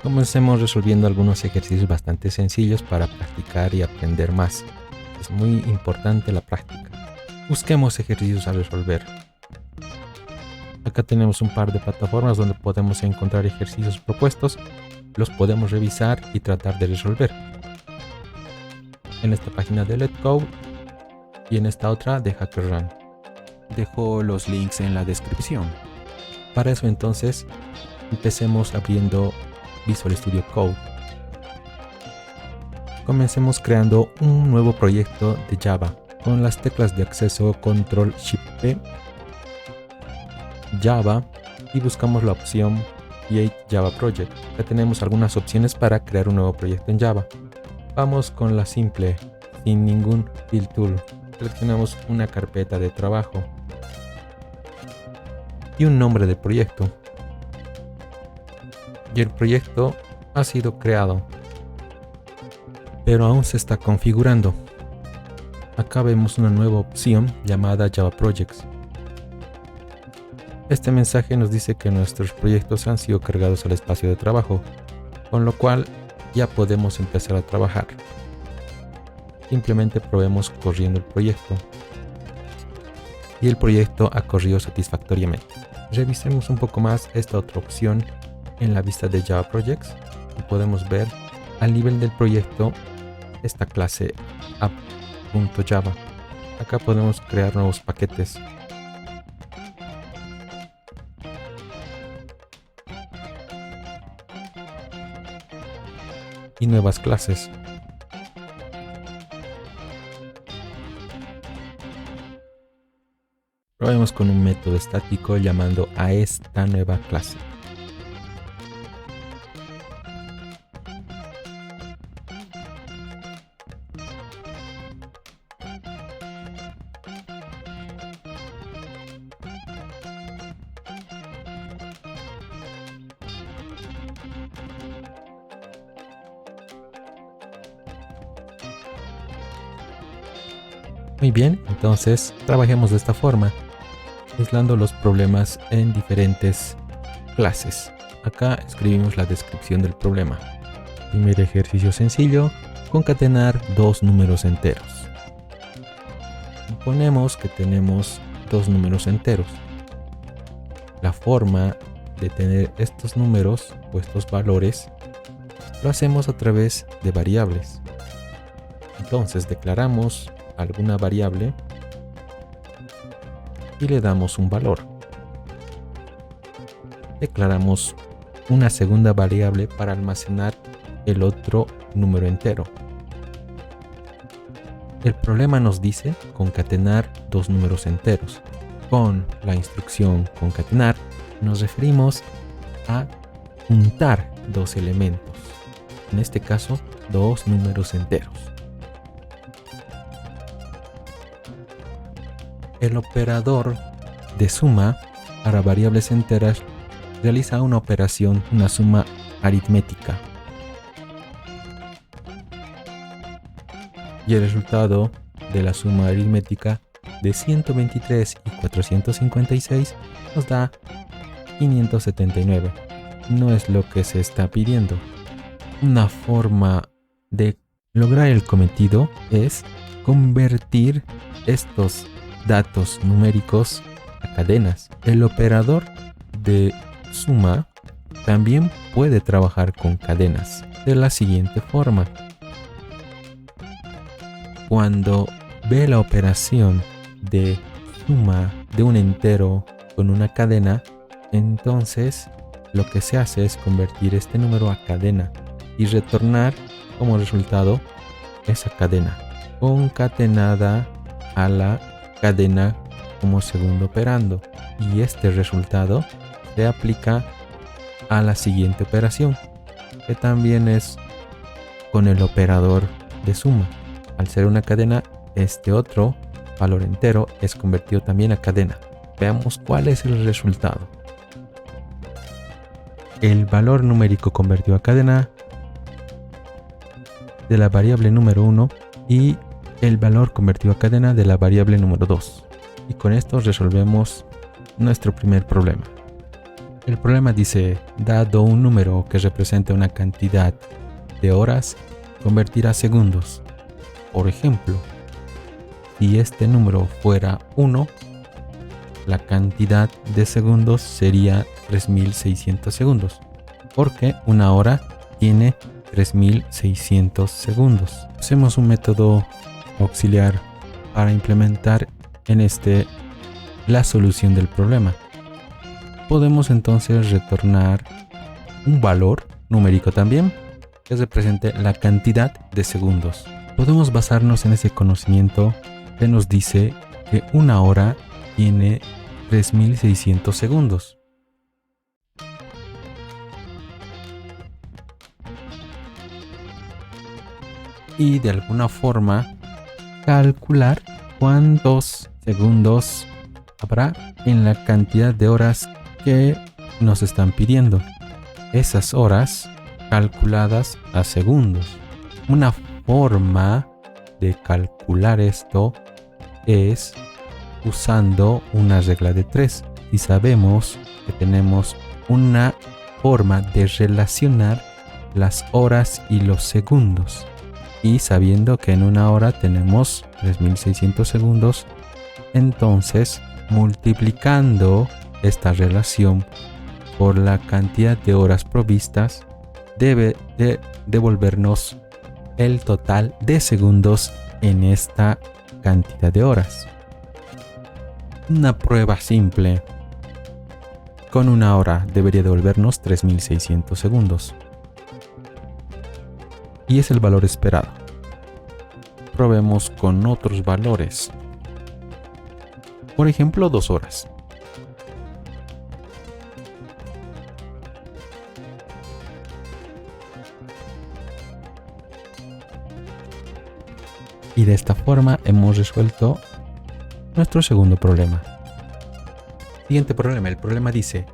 Comencemos resolviendo algunos ejercicios bastante sencillos para practicar y aprender más. Es muy importante la práctica. Busquemos ejercicios a resolver. Acá tenemos un par de plataformas donde podemos encontrar ejercicios propuestos. Los podemos revisar y tratar de resolver. En esta página de Let's Code y en esta otra de HackerRank. Dejo los links en la descripción. Para eso entonces, empecemos abriendo Visual Studio Code. Comencemos creando un nuevo proyecto de Java con las teclas de acceso Ctrl+Shift+P, Java, y buscamos la opción Create Java Project. Ya tenemos algunas opciones para crear un nuevo proyecto en Java. Vamos con la simple, sin ningún fill tool. Seleccionamos una carpeta de trabajo y un nombre de proyecto. Y el proyecto ha sido creado, pero aún se está configurando. Acá vemos una nueva opción llamada Java Projects. Este mensaje nos dice que nuestros proyectos han sido cargados al espacio de trabajo, con lo cual ya podemos empezar a trabajar. Simplemente probemos corriendo el proyecto. Y el proyecto ha corrido satisfactoriamente. Revisemos un poco más esta otra opción en la vista de Java Projects y podemos ver al nivel del proyecto esta clase app.java. Acá podemos crear nuevos paquetes. Y nuevas clases. Probemos con un método estático llamando a esta nueva clase. Muy bien, entonces trabajemos de esta forma, aislando los problemas en diferentes clases. Acá escribimos la descripción del problema. Primer ejercicio sencillo, concatenar dos números enteros. Suponemos que tenemos dos números enteros. La forma de tener estos números o estos valores lo hacemos a través de variables. Entonces declaramos alguna variable y le damos un valor. Declaramos una segunda variable para almacenar el otro número entero. El problema nos dice concatenar dos números enteros. Con la instrucción concatenar nos referimos a juntar dos elementos, en este caso dos números enteros. El operador de suma para variables enteras realiza una operación, una suma aritmética. Y el resultado de la suma aritmética de 123 y 456 nos da 579. No es lo que se está pidiendo. Una forma de lograr el cometido es convertir estos datos numéricos a cadenas. El operador de suma también puede trabajar con cadenas de la siguiente forma. Cuando ve la operación de suma de un entero con una cadena, entonces lo que se hace es convertir este número a cadena y retornar como resultado esa cadena concatenada a la cadena como segundo operando, y este resultado se aplica a la siguiente operación, que también es con el operador de suma. Al ser una cadena, este otro valor entero es convertido también a cadena. Veamos cuál es el resultado. El valor numérico convertido a cadena de la variable número 1 y el valor convertido a cadena de la variable número 2. Y con esto resolvemos nuestro primer problema. El problema dice, dado un número que representa una cantidad de horas, convertir a segundos. Por ejemplo, si este número fuera 1, la cantidad de segundos sería 3600 segundos, porque una hora tiene 3600 segundos. Usemos un método auxiliar para implementar en este la solución del problema. Podemos entonces retornar un valor numérico también que represente la cantidad de segundos. Podemos basarnos en ese conocimiento que nos dice que una hora tiene 3600 segundos. Y de alguna forma calcular cuántos segundos habrá en la cantidad de horas que nos están pidiendo. Esas horas calculadas a segundos. Una forma de calcular esto es usando una regla de 3. Y sabemos que tenemos una forma de relacionar las horas y los segundos. Y sabiendo que en una hora tenemos 3600 segundos, entonces multiplicando esta relación por la cantidad de horas provistas debe de devolvernos el total de segundos en esta cantidad de horas. Una prueba simple. Con una hora debería devolvernos 3600 segundos. Y es el valor esperado. Probemos con otros valores. Por ejemplo, 2 horas. Y de esta forma hemos resuelto nuestro segundo problema. Siguiente problema. El problema dice,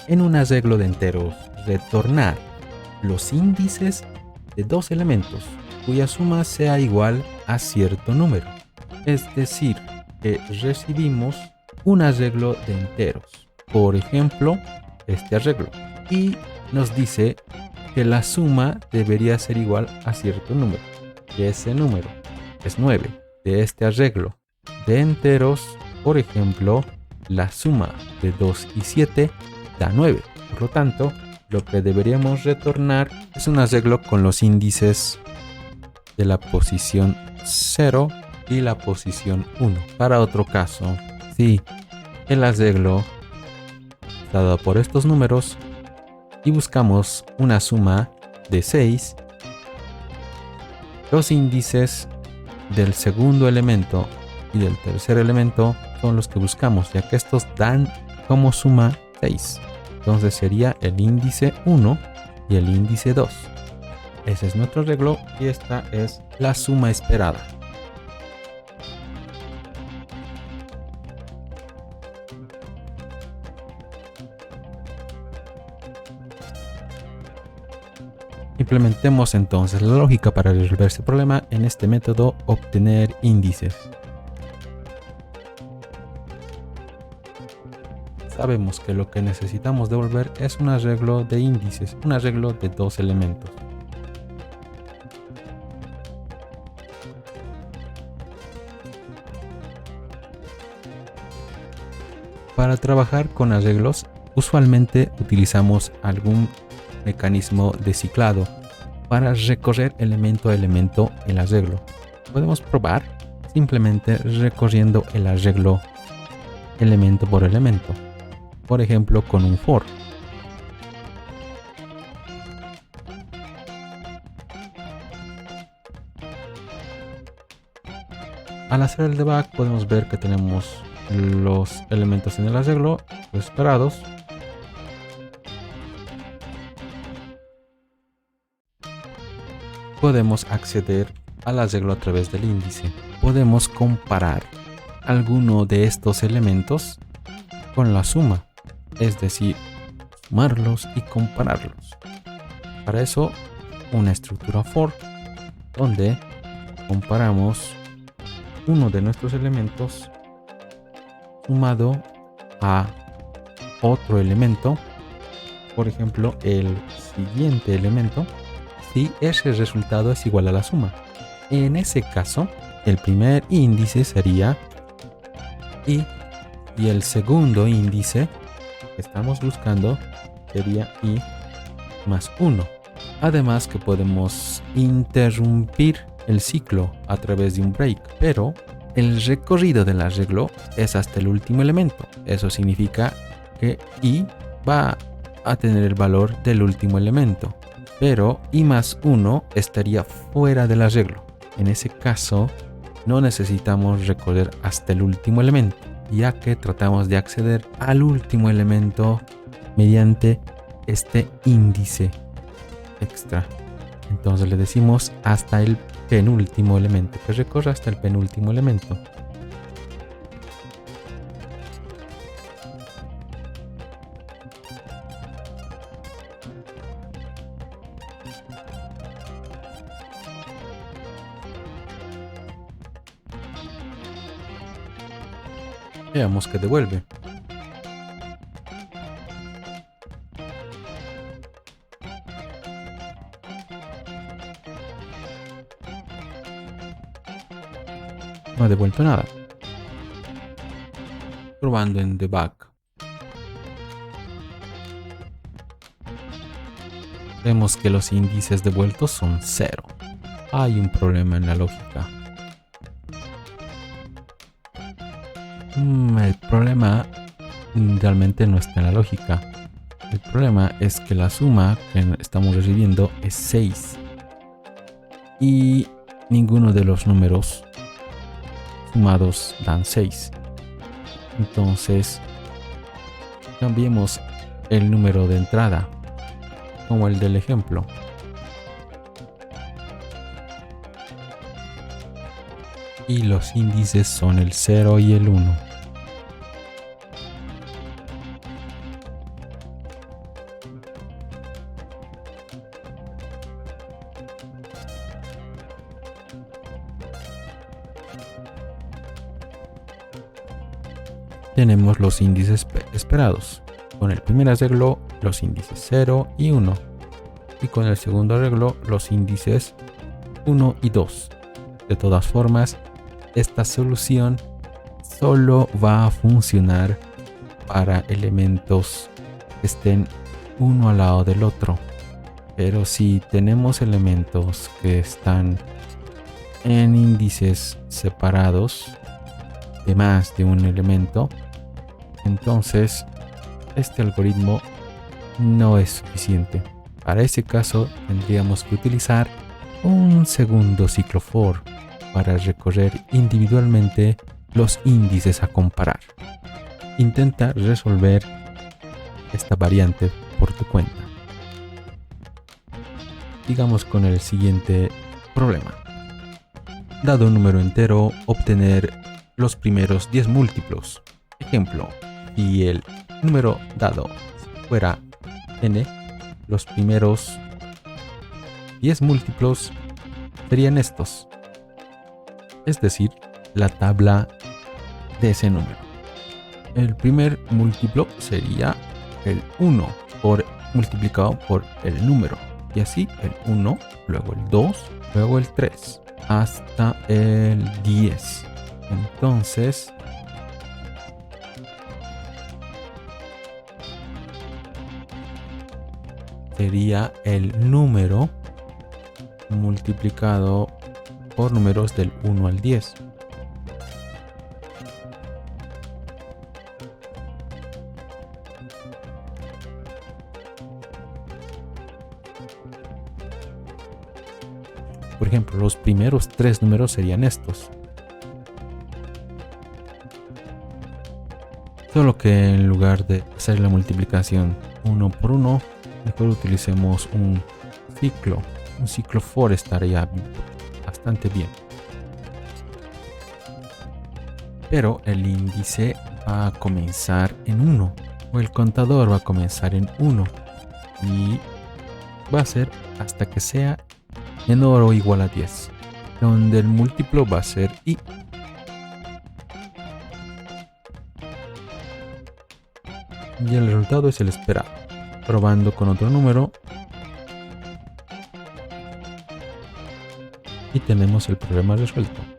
en un arreglo de enteros, retornar los índices de dos elementos cuya suma sea igual a cierto número. Es decir, que recibimos un arreglo de enteros. Por ejemplo, este arreglo. Y nos dice que la suma debería ser igual a cierto número. Y ese número es 9. De este arreglo de enteros, por ejemplo, la suma de 2 y 7 da 9. Por lo tanto, lo que deberíamos retornar es un arreglo con los índices de la posición 0 y la posición 1. Para otro caso, si el arreglo está dado por estos números y buscamos una suma de 6, los índices del segundo elemento y del tercer elemento son los que buscamos, ya que estos dan como suma 6. Entonces sería el índice 1 y el índice 2. Ese es nuestro arreglo y esta es la suma esperada. Implementemos entonces la lógica para resolver este problema en este método obtener índices. Sabemos que lo que necesitamos devolver es un arreglo de índices, un arreglo de dos elementos. Para trabajar con arreglos, usualmente utilizamos algún mecanismo de ciclado para recorrer elemento a elemento el arreglo. Podemos probar simplemente recorriendo el arreglo elemento por elemento. Por ejemplo, con un for. Al hacer el debug podemos ver que tenemos los elementos en el arreglo esperados. Podemos acceder al arreglo a través del índice. Podemos comparar alguno de estos elementos con la suma, es decir, sumarlos y compararlos. Para eso, una estructura for, donde comparamos uno de nuestros elementos sumado a otro elemento por ejemplo, el siguiente elemento si ese resultado es igual a la suma. En ese caso, el primer índice sería i y el segundo índice que estamos buscando sería i más 1. Además que podemos interrumpir el ciclo a través de un break, pero el recorrido del arreglo es hasta el último elemento. Eso significa que i va a tener el valor del último elemento, pero i más 1 estaría fuera del arreglo. En ese caso, no necesitamos recorrer hasta el último elemento, ya que tratamos de acceder al último elemento mediante este índice extra. Entonces le decimos hasta el penúltimo elemento, que recorre hasta el penúltimo elemento. Veamos que devuelve. No ha devuelto nada. Probando en debug. Vemos que los índices devueltos son 0. Hay un problema en la lógica. El problema realmente no está en la lógica. El problema es que la suma que estamos recibiendo es 6. Y ninguno de los números sumados dan 6. Entonces, cambiemos el número de entrada, como el del ejemplo. Y los índices son el 0 y el 1. Tenemos los índices esperados. Con el primer arreglo, los índices 0 y 1. Y con el segundo arreglo, los índices 1 y 2. De todas formas, esta solución solo va a funcionar para elementos que estén uno al lado del otro. Pero si tenemos elementos que están en índices separados de más de un elemento, entonces este algoritmo no es suficiente. Para ese caso tendríamos que utilizar un segundo ciclo for para recorrer individualmente los índices a comparar. Intenta resolver esta variante por tu cuenta. Digamos con el siguiente problema. Dado un número entero, obtener los primeros 10 múltiplos. Ejemplo, si el número dado fuera n, los primeros 10 múltiplos serían estos. Es decir, la tabla de ese número. El primer múltiplo sería el 1 multiplicado por el número. Y así el 1, luego el 2, luego el 3, hasta el 10. Entonces, sería el número multiplicado por números del 1 al 10. Por ejemplo, los primeros 3 números serían estos. Solo que en lugar de hacer la multiplicación 1 por 1, mejor utilicemos un ciclo. Un ciclo for estaría bastante bien. Pero el índice va a comenzar en 1. O el contador va a comenzar en 1. Y va a ser hasta que sea menor o igual a 10. Donde el múltiplo va a ser i. Y el resultado es el esperado. probando con otro número. Y tenemos el problema resuelto.